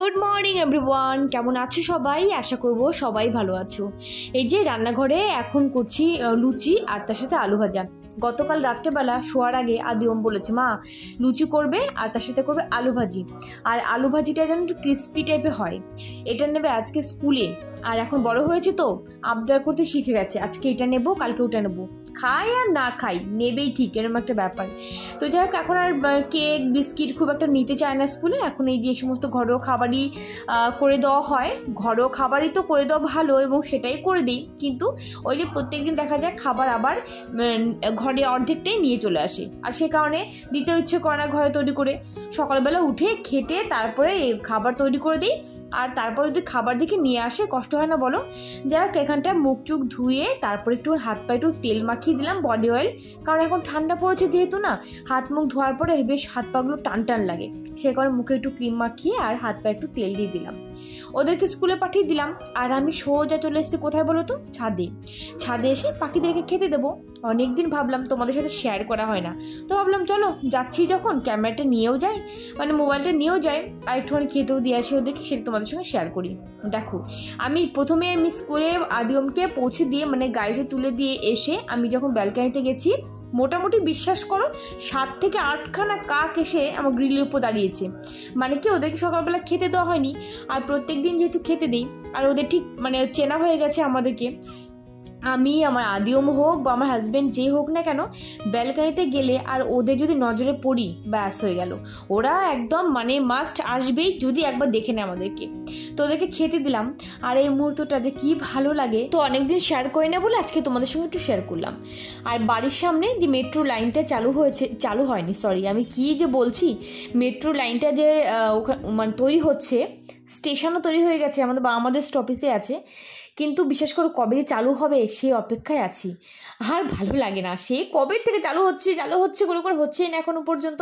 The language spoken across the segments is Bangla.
গুড মর্নিং এভরিওয়ান, কেমন আছো সবাই? আশা করব সবাই ভালো আছো। এই যে রান্নাঘরে এখন করছি লুচি আর তার সাথে আলু ভাজা। গতকাল রাত্রেবেলা শোয়ার আগে আদিওম বলেছে, মা লুচি করবে আর তার সাথে করবে আলু ভাজি, আর আলু ভাজিটা যেন একটু ক্রিস্পি টাইপের হয়। এটা নেবে আজকে স্কুলে, আর এখন বড় হয়েছে তো আবদার করতে শিখে গেছে, আজকে এটা নেবো কালকে ওটা নেবো, খাই আর না খাই নেবেই ঠিক, এরকম একটা ব্যাপার। তো যাই হোক, এখন আর কেক বিস্কিট খুব একটা নিতে চায় না স্কুলে। এখন এই যে সমস্ত ঘরোয়া খাবারই করে দেওয়া হয়, ঘরোয়া খাবারই তো করে দেওয়া ভালো এবং সেটাই করে দিই। কিন্তু ওই যে প্রত্যেকদিন দেখা যায় খাবার আবার ঘরে অর্ধেকটাই নিয়ে চলে আসে, আর সে কারণে দিতেও ইচ্ছে করে না ঘরে তৈরি করে। সকালবেলা উঠে খেটে তারপরে খাবার তৈরি করে দিই, আর তারপরে যদি খাবার দেখে নিয়ে আসে কষ্ট হয় না বলো? যাই হোক, এখানটা মুখ চুখ ধুয়ে তারপরে একটু হাত পা একটু তেল মাখিয়ে দিলাম, বডি অয়েল, কারণ এখন ঠান্ডা পড়েছে যেহেতু না, হাত মুখ ধোয়ার পরে বেশ হাত পাগুলো টান টান লাগে, সে কারণে মুখে একটু ক্রিম মাখিয়ে আর হাত পা একটু তেল দিয়ে দিলাম। ওদেরকে স্কুলে পাঠিয়ে দিলাম, আর আমি সোজা চলে এসেছি কোথায় বলো তো? ছাদে এসে পাখিদেরকে খেতে দেবো। অনেকদিন ভাবলাম তোমাদের সাথে শেয়ার করা হয় না, তো ভাবলাম চলো যাচ্ছি যখন ক্যামেরাটা নিয়েও যাই, মানে মোবাইলটা নিয়েও যাই, আর একটুখানি খেতেও দিয়ে আসি ওদেরকে, সেটা তোমাদের সঙ্গে শেয়ার করি। দেখো, আমি স্কুলে আদিওমকে পৌঁছে দিয়ে, মানে গাড়িতে তুলে দিয়ে এসে আমি যখন ব্যালকানিতে গেছি, মোটামুটি বিশ্বাস করো 7 থেকে 8খানা কাক এসে আমার গ্রিলের উপর দাঁড়িয়েছে। মানে কি, ওদেরকে সকালবেলা খেতে দেওয়া হয়নি, আর প্রত্যেক দিন যেহেতু খেতে দিই, আর ওদের ঠিক মানে চেনা হয়ে গেছে আমাদেরকে। আমি, আমার আদিওম হোক বা আমার হাজব্যান্ড যেই হোক না কেন, ব্যালকানিতে গেলে আর ওদের যদি নজরে পড়ি, ব্যাস হয়ে গেল, ওরা একদম মানে মাস্ট আসবেই যদি একবার দেখে নেয় আমাদেরকে। তো ওদেরকে খেতে দিলাম, আর এই মুহূর্তটা যে কী ভালো লাগে, তো অনেকদিন শেয়ার করি না বলে আজকে তোমাদের সঙ্গে একটু শেয়ার করলাম। আর বাড়ির সামনে যে মেট্রো লাইনটা চালু হয়নি, সরি আমি কী যে বলছি, মেট্রো লাইনটা যে মানে তৈরি হচ্ছে, স্টেশনও তৈরি হয়ে গেছে, আমাদের স্টপেজে আছে, কিন্তু বিশেষ করে কবে চালু হবে সেই অপেক্ষায় আছি। আর ভালো লাগে না, সে কবে থেকে চালু হচ্ছে করে হচ্ছেই না এখনও পর্যন্ত।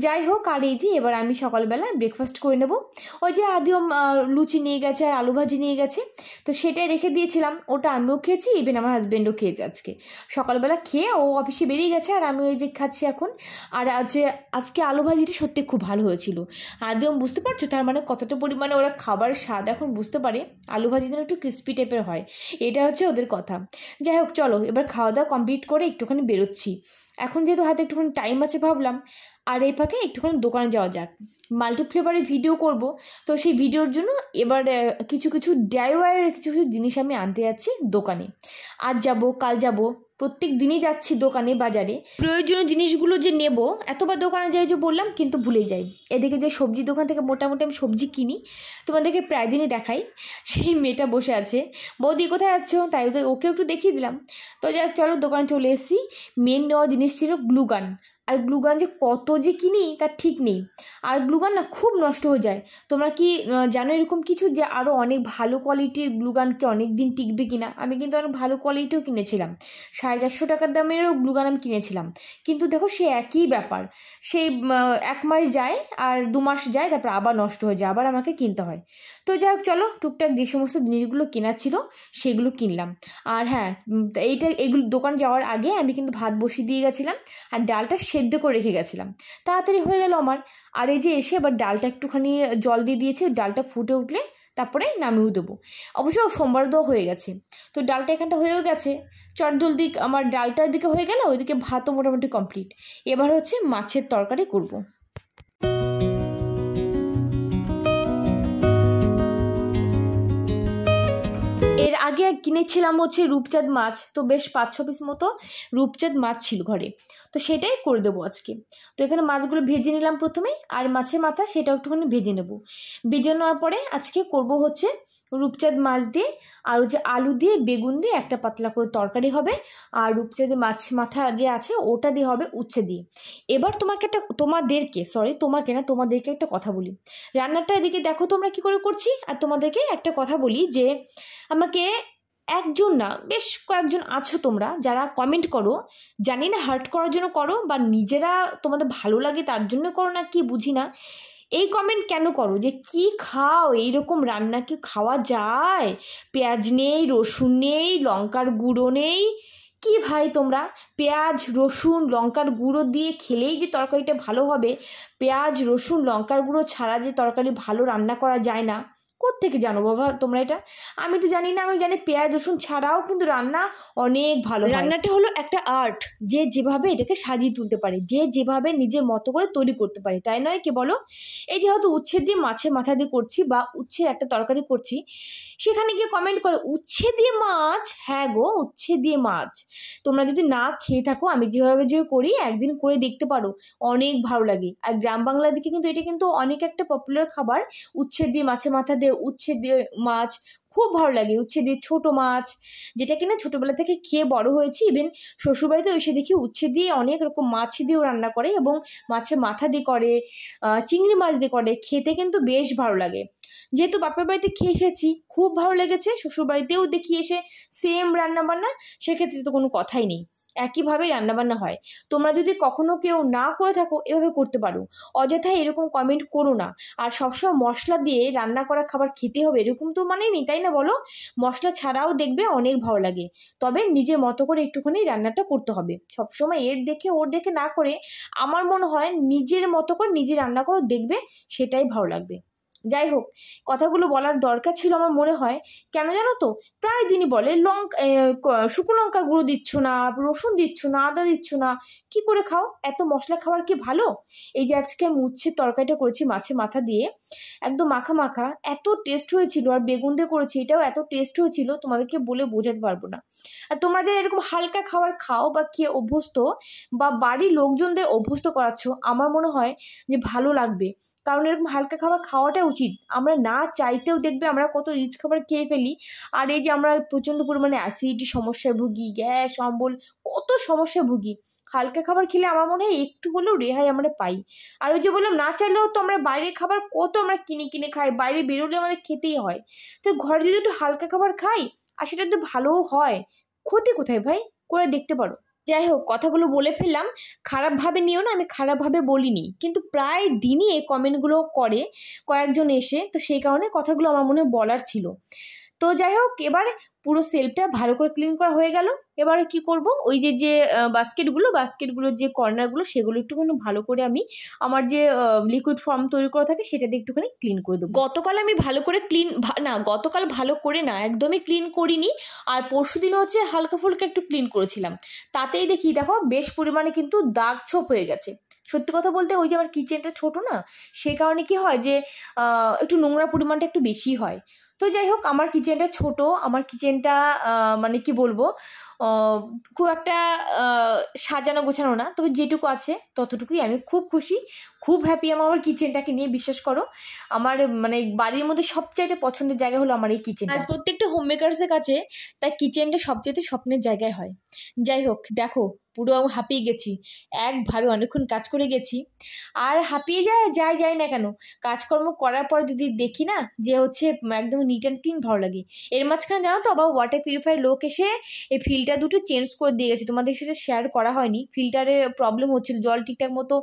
যাই হোক, আর এই যে এবার আমি সকালবেলা ব্রেকফাস্ট করে নেব। ওই যে আদিওম লুচি নিয়ে গেছে আর আলু ভাজি নিয়ে গেছে, তো সেটাই রেখে দিয়েছিলাম, ওটা আমিও খেয়েছি, ইভেন আমার হাজব্যান্ডও খেয়েছে। আজকে সকালবেলা খেয়ে ও অফিসে বেরিয়ে গেছে, আর আমি ওই যে খাচ্ছি এখন। আর আজকে আলু ভাজিটা সত্যি খুব ভালো হয়েছিল। আদিওম, বুঝতে পারছো তার মানে কতটা পরিমাণে ওরা খাবার স্বাদ এখন বুঝতে পারে, আলু ভাজি যেন একটু ক্রিস্পি টাইপের হয়, এটা হচ্ছে ওদের কথা। যাই হোক, চলো এবার খাওয়া দাওয়া কমপ্লিট করে একটুখানি বেরোচ্ছি। এখন যেহেতু হাতে একটুখানি টাইম আছে, ভাবলাম আর এই ফাঁকে একটুখানি দোকানে যাওয়া যাক, মাল্টিফ্লেভারের ভিডিও করব। তো সেই ভিডিওর জন্য এবার কিছু DIY-এর কিছু জিনিস আমি আনতে যাচ্ছি দোকানে। আজ যাব, কাল যাব, প্রত্যেক দিনই যাচ্ছি দোকানে, বাজারে প্রয়োজনীয় জিনিসগুলো যে নেব, এতবার দোকানে যাই যে বললাম, কিন্তু ভুলে যাই। এদিকে যে সবজি দোকান থেকে মোটামুটি আমি সবজি কিনি, তোমাদেরকে প্রায় দিনই দেখাই, সেই মেয়েটা বসে আছে, বৌদি কোথায় যাচ্ছ, তাই ওকে একটু দেখিয়ে দিলাম। তো যাই হোক, চলো দোকানে চলে এসেছি। মেন নেওয়া জিনিস ছিল গ্লুগান, আর গ্লুগান যে কত যে কিনি তার ঠিক নেই, আর গ্লুগান না খুব নষ্ট হয়ে যায়। তোমরা কি জানো এরকম কিছু, যে আরও অনেক ভালো কোয়ালিটির গ্লুগানকে অনেক দিন টিকবে কিনা? আমি কিন্তু অনেক ভালো কোয়ালিটিও কিনেছিলাম, 450 টাকার দামেরও গ্লুগান আমি কিনেছিলাম, কিন্তু দেখো সে একই ব্যাপার, সেই 1 মাস যায় আর 2 মাস যায়, তারপর আবার নষ্ট হয়ে যায়, আবার আমাকে কিনতে হয়। তো যাই হোক, চলো টুকটাক যে সমস্ত জিনিসগুলো কেনার ছিল সেগুলো কিনলাম। আর হ্যাঁ, এগুলো দোকান যাওয়ার আগে আমি কিন্তু ভাত বসিয়ে দিয়ে গেছিলাম, আর ডালটা সেদ্ধ করে রেখে গেছিলাম, তাড়াতাড়ি হয়ে গেল আমার। আর এই যে এসে এবার ডালটা একটুখানি জল দিয়ে দিয়েছি, ডালটা ফুটে উঠলে তারপরে নামিয়েও দেবো। অবশ্য সোমবার দেওয়া হয়ে গেছে, তো ডালটা এখানটা হয়েও গেছে, জলদি আমার ডালটার দিকে হয়ে গেল, ওইদিকে ভাতও মোটামুটি কমপ্লিট। এবার হচ্ছে মাছের তরকারি করব। এর আগে কিনেছিলাম হচ্ছে রূপচাঁদ মাছ, তো বেশ 5-6 পিস মতো রূপচাঁদ মাছ ছিল ঘরে, তো সেটাই করে দেবো আজকে। তো এখানে মাছগুলো ভেজে নিলাম প্রথমে, আর মাছের মাথা সেটাও একটুখানি ভেজে নেব। ভেজে নেওয়ার পরে আজকে করব হচ্ছে রূপচাঁদ মাছ দিয়ে, আর হচ্ছে আলু দিয়ে বেগুন দিয়ে একটা পাতলা করে তরকারি হবে, আর রূপচাঁদের মাছ মাথা যে আছে ওটা দিয়ে হবে উচ্ছে দিয়ে। এবার তোমাদেরকে একটা কথা বলি, রান্নাটা এদিকে দেখো তোমরা কি করে করছি, আর তোমাদেরকে একটা কথা বলি যে আমাকে একজন না, বেশ কয়েকজন আছো তোমরা যারা কমেন্ট করো, জানি না হার্ট করার জন্য করো বা নিজেরা তোমাদের ভালো লাগে তার জন্য করো না কি বুঝি না, এই কমেন্ট কেন করো যে কি খাও, এইরকম রান্না কি খাওয়া যায়? পেঁয়াজ নেই, রসুন নেই, লঙ্কার গুঁড়ো নেই, কি ভাই তোমরা, পেঁয়াজ রসুন লঙ্কার গুঁড়ো দিয়ে খেলেই যে তরকারিটা ভালো হবে, পেঁয়াজ রসুন লঙ্কার গুঁড়ো ছাড়া যে তরকারি ভালো রান্না করা যায় না, কোত্থেকে জানো বাবা তোমরা এটা? আমি তো জানি না। আমি জানি পেঁয়াজ রসুন ছাড়াও কিন্তু রান্না অনেক ভালো। রান্নাটা হলো একটা আর্ট, যে যেভাবে এটাকে সাজিয়ে তুলতে পারে, যে যেভাবে নিজের মতো করে তৈরি করতে পারে, তাই নয় কি বলো? এই যে হয়তো উচ্ছে দিয়ে মাছের মাথা দিয়ে করছি বা উচ্ছের একটা তরকারি করছি, সেখানে গিয়ে কমেন্ট করে উচ্ছে দিয়ে মাছ। হ্যাঁ গো, উচ্ছে দিয়ে মাছ। তোমরা যদি না খেয়ে থাকো, আমি যেভাবে করি একদিন করে দেখতে পারো, অনেক ভালো লাগে। আর গ্রাম বাংলার দিকে কিন্তু এটা কিন্তু অনেক একটা পপুলার খাবার, উচ্ছে দিয়ে মাছের মাথা দিয়ে উচ্ছে দিয়ে মাছ, খুব ভালো লাগে। উচ্ছে দিয়ে ছোট মাছ, যেটা কিনা ছোটবেলা থেকে খেয়ে বড় হয়েছি। ইভেন শ্বশুরবাড়িতে এসে দেখি উচ্ছে দিয়ে অনেক রকম মাছ দিয়েও রান্না করে, এবং মাছের মাথা দিয়ে করে, চিংড়ি মাছ দিয়ে করে, খেতে কিন্তু বেশ ভালো লাগে। যেহেতু বাপের বাড়িতে খেয়ে এসেছি, খুব ভালো লেগেছে, শ্বশুরবাড়িতেও দেখি এসে সেম রান্নাবান্না, সেক্ষেত্রে তো কোনো কথাই নেই, একইভাবেই রান্নাবান্না হয়। তোমরা যদি কখনো কেউ না করে থাকো, এভাবে করতে পারো। অযথাই এরকম কমেন্ট করো না। আর সবসময় মশলা দিয়ে রান্না করা খাবার খেতে হবে এরকম তো মানে নেই, তাই না বলো? মশলা ছাড়াও দেখবে অনেক ভালো লাগে। তবে নিজের মতো করে একটুখানি রান্নাটা করতে হবে, সবসময় এর দেখে ওর দেখে না করে। আমার মনে হয় নিজের মতো করে নিজে রান্না করো, দেখবে সেটাই ভালো লাগবে। যাই হোক, কথাগুলো বলার দরকার ছিল আমার মনে হয়। কেন জানো তো, প্রায় দিনই বলে শুকনো লঙ্কা গুঁড়ো দিচ্ছ না, রসুন দিচ্ছ না, আদা দিচ্ছ না, কি করে খাও? এত মশলা খাবার কি ভালো? এই যে আজকে আমি উচ্ছের তরকারিটা করেছি মাছের মাথা দিয়ে, একদম মাখা মাখা, এত টেস্ট হয়েছিল। আর বেগুন দিয়ে করেছি, এটাও এত টেস্ট হয়েছিল, তোমাদেরকে বলে বোঝাতে পারবো না। আর তোমরা যারা এরকম হালকা খাবার খাও বা খেয়ে অভ্যস্ত, বা বাড়ির লোকজনদের অভ্যস্ত করাচ্ছ, আমার মনে হয় যে ভালো লাগবে। কারণ এরকম হালকা খাবার খাওয়াটা উচিত। আমরা না চাইতেও দেখবে আমরা কত রিচ খাবার খেয়ে ফেলি। আর এই যে আমরা প্রচণ্ড পরিমাণে অ্যাসিডিটি সমস্যায় ভুগি, গ্যাস অম্বল, কত সমস্যায় ভুগি। হালকা খাবার খেলে আমার মনে হয় একটু হলেও রেহাই আমরা পাই। আর ওই যে বললাম, না চাইলেও তো আমরা বাইরের খাবার কত আমরা কিনে কিনে খাই, বাইরে বেরোলে আমাদের খেতেই হয়। তো ঘরে যদি একটু হালকা খাবার খাই, আর সেটা তো ভালোও হয়, ক্ষতি কোথায় ভাই? করে দেখতে পারো। যাই হোক, কথাগুলো বলে ফেললাম, খারাপভাবে নিও না, আমি খারাপভাবে বলিনি, কিন্তু প্রায় দিনই এই কমেন্টগুলো করে কয়েকজন এসে, তো সেই কারণে কথাগুলো আমার মনে বলার ছিল। তো যাই হোক, এবার পুরো সেলফটা ভালো করে ক্লিন করা হয়ে গেল। এবার কি করব, ওই যে বাস্কেটগুলো যে কর্নারগুলো, সেগুলো একটুখানি ভালো করে আমি আমার যে লিকুইড ফর্ম তৈরি করা থাকে সেটা দিয়ে একটুখানি ক্লিন করে দেবো। গতকাল আমি ভালো করে গতকাল ভালো করে না, একদমই ক্লিন করিনি। আর পরশুদিন হচ্ছে হালকা ফুলকা একটু ক্লিন করেছিলাম, তাতেই দেখো বেশ পরিমাণে কিন্তু দাগ ছোপ হয়ে গেছে। সত্যি কথা বলতে, ওই যে আমার কিচেনটা ছোট না, সেই কারণে কি হয় যে একটু নোংরা পরিমাণটা একটু বেশি হয়। তো যাই হোক, আমার কিচেনটা ছোট, আমার কিচেনটা মানে কি বলবো, খুব একটা সাজানো গোছানো না, তবে যেটুকু আছে ততটুকুই আমি খুব খুশি, খুব হ্যাপি আমার কিচেনটাকে নিয়ে। বিশ্বাস করো, আমার মানে বাড়ির মধ্যে সবচাইতে পছন্দের জায়গা হলো আমার এই কিচেন। আর প্রত্যেকটা হোম মেকার্সের কাছে তার কিচেনটা সবচাইতে স্বপ্নের জায়গায় হয়। যাই হোক, দেখো পুরো আমি হাঁপিয়ে গেছি, একভাবে অনেকক্ষণ কাজ করে গেছি। আর হাঁপিয়ে যাই না কেন, কাজকর্ম করার পর যদি দেখি না যে হচ্ছে একদম নিট অ্যান্ড ক্লিন, ভালো লাগে। এর মাঝখানে জানো তো, আবার ওয়াটার পিউরিফায়ার লোক এসে এই ফিল্টার দুটো চেঞ্জ করে দিয়ে গেছে, তোমাদের সেটা শেয়ার করা হয়নি। ফিল্টারে প্রবলেম হচ্ছিল, জল ঠিকঠাক মতো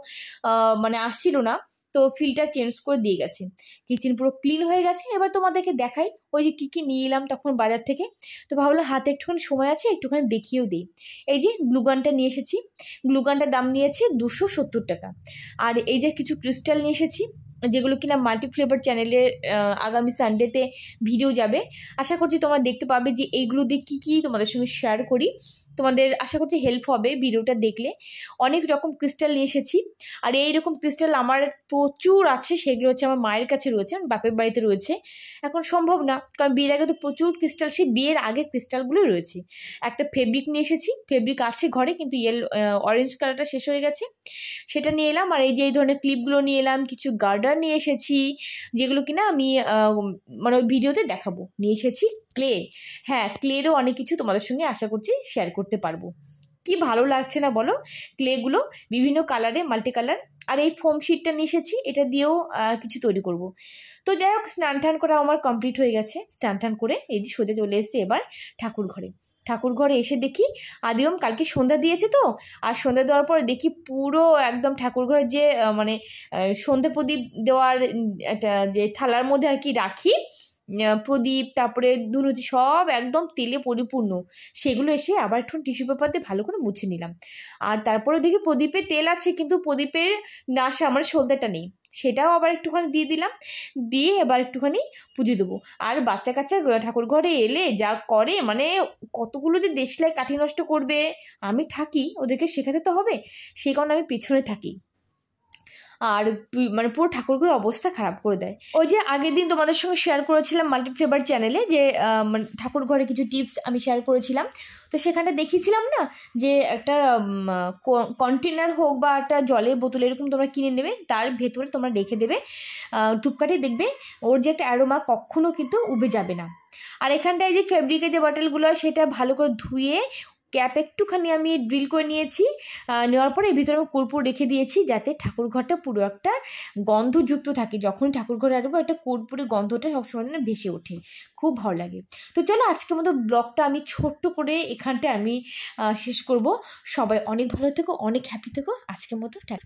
মানে আসছিল না, তো ফিল্টার চেঞ্জ করে দিয়ে গেছে। কিচেন পুরো ক্লিন হয়ে গেছে। এবার তোমাদেরকে দেখাই ওই যে কী নিয়ে এলাম তখন বাজার থেকে। তো ভাবলাম হাতে একটুখানি সময় আছে, একটুখানি দেখিয়েও দিই। এই যে গ্লুগানটা নিয়ে এসেছি, গ্লুগানটার দাম নিয়েছি 270 টাকা। আর এই যে কিছু ক্রিস্টাল নিয়ে এসেছি, যেগুলো কিনা মাল্টি ফ্লেভার চ্যানেলে আগামী সানডেতে ভিডিও যাবে। আশা করছি তোমরা দেখতে পাবে যে এইগুলো দিয়ে কী তোমাদের সঙ্গে শেয়ার করি। তোমাদের আশা করছি হেল্প হবে ভিডিওটা দেখলে। অনেক রকম ক্রিস্টাল নিয়ে এসেছি, আর এইরকম ক্রিস্টাল আমার প্রচুর আছে। সেগুলো হচ্ছে আমার মায়ের কাছে রয়েছে, আমার বাপের বাড়িতে রয়েছে। এখন সম্ভব না, কারণ বিয়ের আগে তো প্রচুর ক্রিস্টাল, সেই বিয়ের আগের ক্রিস্টালগুলোই রয়েছে। একটা ফেব্রিক নিয়ে এসেছি, ফেব্রিক আছে ঘরে, কিন্তু অরেঞ্জ কালারটা শেষ হয়ে গেছে, সেটা নিয়ে এলাম। আর এই যে এই ধরনের ক্লিপগুলো নিয়ে এলাম, কিছু গার্ডার নিয়ে এসেছি, যেগুলো কিনা আমি মানে ওই ভিডিওতে দেখাবো। নিয়ে এসেছি ক্লে, হ্যাঁ ক্লেরও অনেক কিছু তোমাদের সঙ্গে আশা করছি শেয়ার করতে পারবো। কি ভালো লাগছে না বলো, ক্লেগুলো বিভিন্ন কালারে, মাল্টি কালার। আর এই ফোম শিটটা নিয়ে এসেছি, এটা দিয়েও কিছু তৈরি করব। তো যাই হোক, স্নান টান করা আমার কমপ্লিট হয়ে গেছে। স্নান টান করে এই যে সোজা চলে এসেছি এবার ঠাকুর ঘরে এসে দেখি আদিওম কালকে সন্ধ্যা দিয়েছে, তো আর সন্ধ্যা দেওয়ার পরে দেখি পুরো একদম ঠাকুর ঘরে যে মানে সন্ধ্যে প্রদীপ দেওয়ার একটা যে থালার মধ্যে আর কি রাখি, প্রদীপ, তারপরে ধুনুচি সব একদম তেলে পরিপূর্ণ, সেগুলো এসে আবার একটু টিস্যু পেপার দিয়ে ভালো করে মুছে নিলাম। আর তারপরে দেখি প্রদীপে তেল আছে কিন্তু প্রদীপের নাশা মানে সলতেটা নেই, সেটাও আবার একটুখানি দিয়ে দিলাম, দিয়ে এবার একটুখানি পুজো দেবো। আর বাচ্চা কাচ্চা ঠাকুর ঘরে এলে যা করে, মানে কতগুলো যে দেশলাই কাঠি নষ্ট করবে, আমি থাকি ওদেরকে শেখাতে তো হবে, সেই কারণে আমি পেছনে থাকি। আর মানে পুরো ঠাকুরঘরের অবস্থা খারাপ করে দেয়। ওই যে আগের দিন তোমাদের সঙ্গে শেয়ার করেছিলাম মাল্টিফ্লেভার চ্যানেলে, যে মানে ঠাকুর ঘরে কিছু টিপস আমি শেয়ার করেছিলাম, তো সেখানে দেখিয়েছিলাম না যে একটা কন্টেনার হোক বা একটা জলের বোতল এরকম তোমরা কিনে নেবে, তার ভেতরে তোমরা রেখে দেবে টুপকাঠি, দেখবে ওর যে একটা অ্যারোমা কখনো কিন্তু উবে যাবে না। আর এখানটায় যে ফেব্রিকের যে বটলগুলো সেটা ভালো করে ধুয়ে ক্যাপ একটুখানি আমি ড্রিল করে নিয়েছি, নেওয়ার পরে এর ভিতরে আমি কর্পূর রেখে দিয়েছি, যাতে ঠাকুর ঘরটা পুরো একটা গন্ধযুক্ত থাকে। যখন ঠাকুর ঘরে আসবো একটা কর্পূরের গন্ধটা সবসময় যেন ভেসে ওঠে, খুব ভালো লাগে। তো চলো আজকের মতো ব্লগটা আমি ছোট্ট করে এখানটায় আমি শেষ করব। সবাই অনেক ভালো থেকো, অনেক হ্যাপি থেকো। আজকের মতো টাটা।